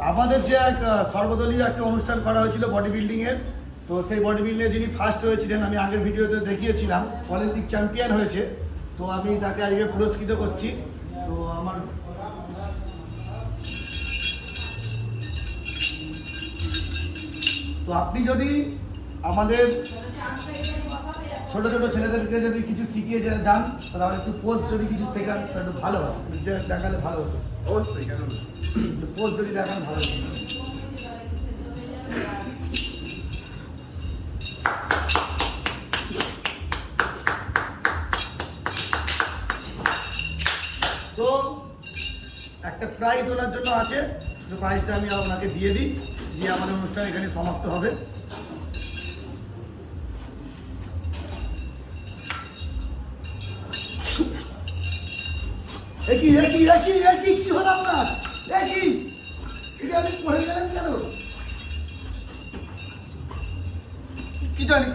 আমাদের যে এক সর্বদলীয় একটা অনুষ্ঠান করা হয়েছিল বডি বিল্ডিং এর, তো সেই বডি বিল্ডিংয়ে যিনি ফার্স্ট হয়েছিলেন, আমি আগের ভিডিওতে দেখিয়েছিলাম, অলিম্পিক চ্যাম্পিয়ন হয়েছে। তো আমি তাকে আজকে পুরস্কৃত করছি। তো আমার তো আপনি যদি আমাদের ছোট ছোট ছেলেদেরকে যদি কিছু শিখিয়ে যান, তাহলে একটু পোস্ট যদি কিছু শেখান তাহলে একটু ভালো হয়, দেখালে ভালো হতো। অবশ্যই, কেন না? পোস্ট যদি দেখান ভালো হতো। তো একটা প্রাইজ ওনার জন্য আছে, তো প্রাইজটা আমি আপনাকে দিয়ে দিই, দিয়ে আমাদের অনুষ্ঠান এখানে সমাপ্ত হবে। একই একই একই একই কি হলো আপনার? একই এটা আপনি পড়ে গেলেন কেন? কি জানি